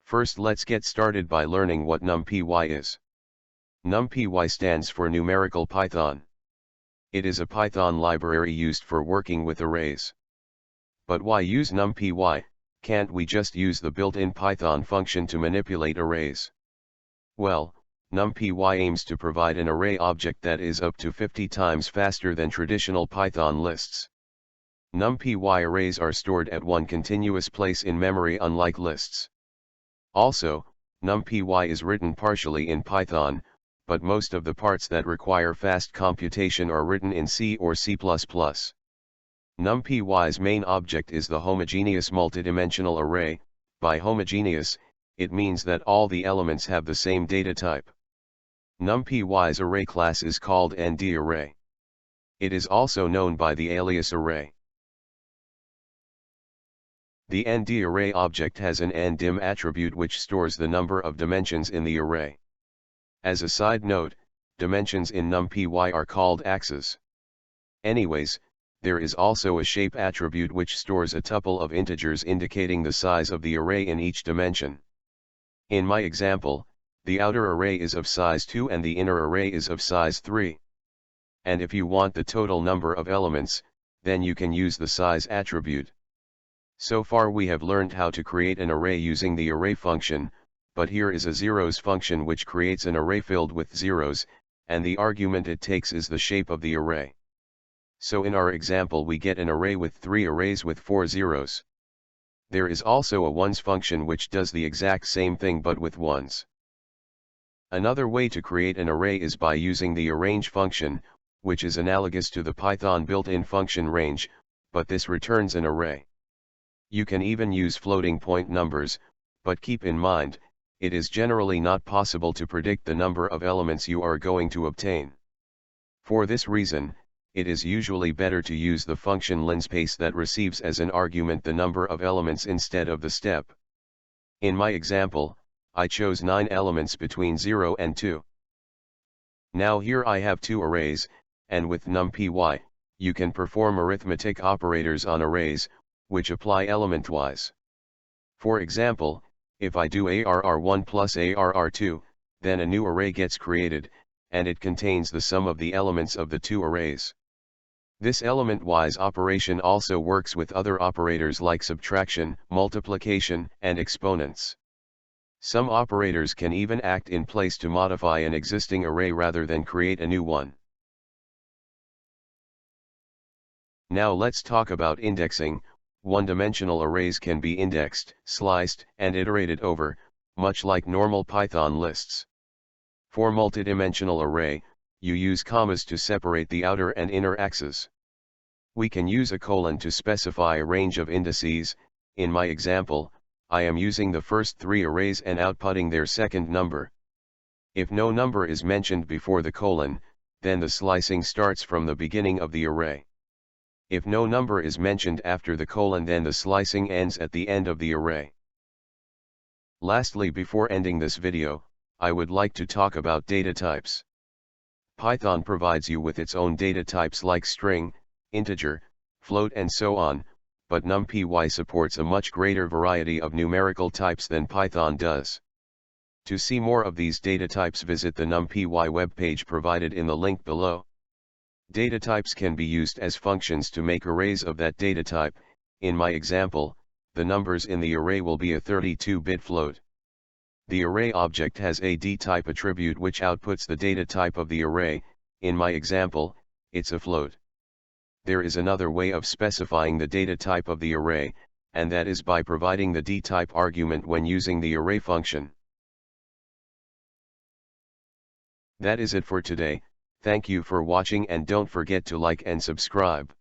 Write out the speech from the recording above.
First let's get started by learning what Numpy is. Numpy stands for Numerical Python. It is a Python library used for working with arrays. But why use Numpy? Can't we just use the built-in Python function to manipulate arrays? Well, Numpy aims to provide an array object that is up to 50 times faster than traditional Python lists. Numpy arrays are stored at one continuous place in memory, unlike lists. Also, Numpy is written partially in Python, but most of the parts that require fast computation are written in C or C++. Numpy's main object is the homogeneous multidimensional array. By homogeneous, it means that all the elements have the same data type. Numpy's array class is called ndarray. It is also known by the alias array. The ndarray object has an ndim attribute which stores the number of dimensions in the array. As a side note, dimensions in Numpy are called axes. Anyways, there is also a shape attribute which stores a tuple of integers indicating the size of the array in each dimension. In my example, the outer array is of size 2 and the inner array is of size 3. And if you want the total number of elements, then you can use the size attribute. So far we have learned how to create an array using the array function, but here is a zeros function which creates an array filled with zeros, and the argument it takes is the shape of the array. So in our example we get an array with 3 arrays with 4 zeros. There is also a ones function which does the exact same thing but with ones. Another way to create an array is by using the arrange function, which is analogous to the Python built-in function range, but this returns an array. You can even use floating point numbers, but keep in mind, it is generally not possible to predict the number of elements you are going to obtain. For this reason, it is usually better to use the function linspace that receives as an argument the number of elements instead of the step. In my example, I chose 9 elements between 0 and 2. Now here I have 2 arrays, and with Numpy, you can perform arithmetic operators on arrays, which apply element-wise. For example, if I do ARR1 plus ARR2, then a new array gets created, and it contains the sum of the elements of the 2 arrays. This element-wise operation also works with other operators like subtraction, multiplication, and exponents. Some operators can even act in place to modify an existing array rather than create a new one. Now let's talk about indexing. One-dimensional arrays can be indexed, sliced, and iterated over, much like normal Python lists. For multidimensional array, you use commas to separate the outer and inner axes. We can use a colon to specify a range of indices. In my example, I am using the first 3 arrays and outputting their second number. If no number is mentioned before the colon, then the slicing starts from the beginning of the array. If no number is mentioned after the colon, then the slicing ends at the end of the array. Lastly, before ending this video, I would like to talk about data types. Python provides you with its own data types like string, integer, float and so on, but Numpy supports a much greater variety of numerical types than Python does. To see more of these data types, visit the Numpy webpage provided in the link below. Data types can be used as functions to make arrays of that data type. In my example, the numbers in the array will be a 32-bit float. The array object has a dtype attribute which outputs the data type of the array. In my example, it's a float. There is another way of specifying the data type of the array, and that is by providing the dtype argument when using the array function. That is it for today. Thank you for watching and don't forget to like and subscribe.